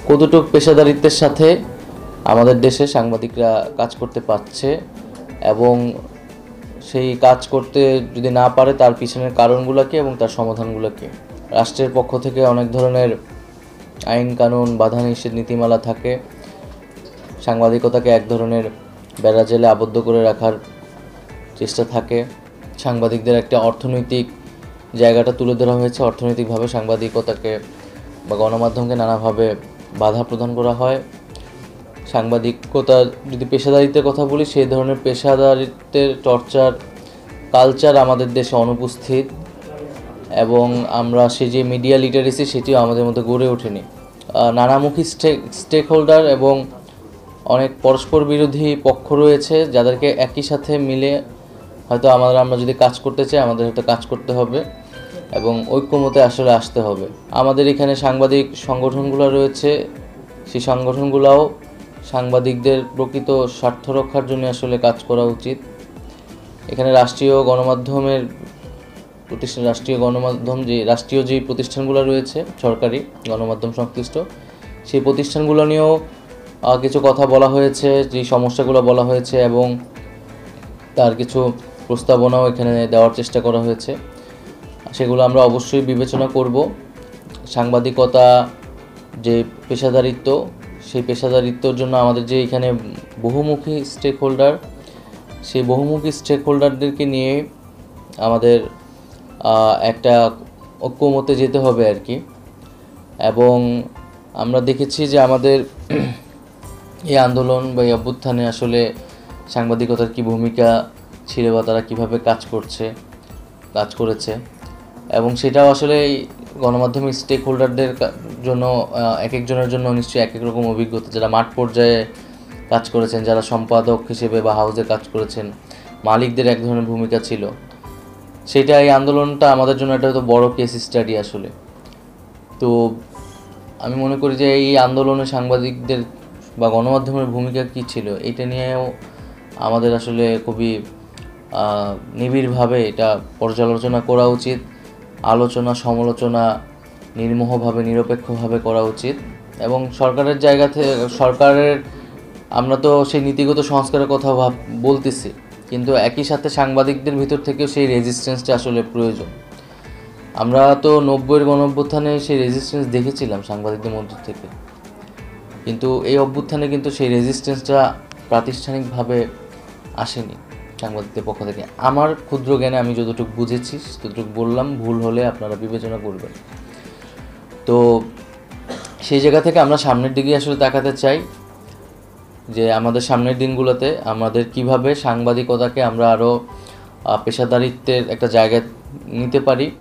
কতটুক পেশাদারিত্বের সাথে আমাদের দেশে সাংবাদিকরা কাজ করতে পারছে এবং সেই কাজ করতে যদি না পারে তার পিছনের কারণগুলো কি এবং তার সমাধানগুলো কি। রাষ্ট্রের পক্ষ থেকে অনেক ধরনের আইন কানুন বাধা নিষেধ নীতিমালা থাকে, সাংবাদিকতাকে এক ধরনের বেড়াজালে আবদ্ধ করে রাখার চেষ্টা থাকে। সাংবাদিকদের একটা অর্থনৈতিক জায়গাটা তুলে ধরা হয়েছে, অর্থনৈতিকভাবে সাংবাদিকতাকে বা গণমাধ্যমকে নানাভাবে বাধা প্রদান করা হয়। সাংবাদিকতা যদি পেশাদারিত্বের কথা বলি, সেই ধরনের পেশাদারিত্বের চর্চার কালচার আমাদের দেশে অনুপস্থিত এবং আমরা সে যে মিডিয়া লিটারেসি সেটিও আমাদের মধ্যে গড়ে ওঠেনি। নানামুখী স্টেক হোল্ডার এবং অনেক পরস্পর বিরোধী পক্ষ রয়েছে যাদেরকে একই সাথে মিলে হয়তো আমরা যদি কাজ করতে চাই আমাদের হয়তো কাজ করতে হবে এবং ঐক্যমতে আসলে আসতে হবে। আমাদের এখানে সাংবাদিক সংগঠনগুলো রয়েছে, সেই সংগঠনগুলোও সাংবাদিকদের প্রকৃত স্বার্থ রক্ষার জন্য আসলে কাজ করা উচিত। এখানে রাষ্ট্রীয় যে প্রতিষ্ঠানগুলো রয়েছে সরকারি গণমাধ্যম সংশ্লিষ্ট, সেই প্রতিষ্ঠানগুলো নিয়েও কিছু কথা বলা হয়েছে, যে সমস্যাগুলো বলা হয়েছে এবং তার কিছু প্রস্তাবনাও এখানে দেওয়ার চেষ্টা করা হয়েছে। সেগুলো আমরা অবশ্যই বিবেচনা করব। সাংবাদিকতা যে পেশাদারিত্ব, সেই পেশাদারিত্বর জন্য আমাদের যে এখানে বহুমুখী স্টেক হোল্ডার, সেই বহুমুখী স্টেক হোল্ডারদেরকে নিয়ে আমাদের একটা ঐক্যমতে যেতে হবে আর কি। এবং আমরা দেখেছি যে আমাদের এই আন্দোলন বা এই অভ্যুত্থানে আসলে সাংবাদিকতার কী ভূমিকা ছিল বা তারা কীভাবে কাজ করেছে এবং সেটাও আসলে গণমাধ্যমের স্টেক হোল্ডারদের জন্য এক একজনের জন্য নিশ্চয়ই এক এক রকম অভিজ্ঞতা। যারা মাঠ পর্যায়ে কাজ করেছেন, যারা সম্পাদক হিসেবে বা হাউজে কাজ করেছেন, মালিকদের এক ধরনের ভূমিকা ছিল। সেটা এই আন্দোলনটা আমাদের জন্য একটা তো বড় কেস স্টাডি আসলে। তো আমি মনে করি যে এই আন্দোলনে সাংবাদিকদের বা গণমাধ্যমের ভূমিকা কী ছিল এটা নিয়েও আমাদের আসলে খুবই নিবিড়ভাবে এটা পর্যালোচনা করা উচিত। আলোচনা সমালোচনা নির্মোহভাবে নিরপেক্ষভাবে করা উচিত এবং সরকারের জায়গা থেকে আমরা তো সেই নীতিগত সংস্কারের কথা বলতেছি, কিন্তু একই সাথে সাংবাদিকদের ভিতর থেকেও সেই রেজিস্ট্যান্সটা আসলে প্রয়োজন। আমরা তো 90-এর গণঅভ্যুত্থানে সেই রেজিস্ট্যান্স দেখেছিলাম সাংবাদিকদের মধ্য থেকে, কিন্তু এই অভ্যুত্থানে কিন্তু সেই রেজিস্ট্যান্সটা প্রাতিষ্ঠানিকভাবে আসেনি সাংবাদিকদের পক্ষ থেকে। আমার ক্ষুদ্র জ্ঞানে আমি যতটুকু বুঝেছি ততটুকু বললাম, ভুল হলে আপনারা বিবেচনা করবেন। তো সেই জায়গা থেকে আমরা সামনের দিকে আসলে তাকাতে চাই যে আমাদের সামনের দিনগুলোতে আমাদের কিভাবে সাংবাদিকতাকে আমরা আরও পেশাদারিত্বের একটা জায়গায় নিতে পারি।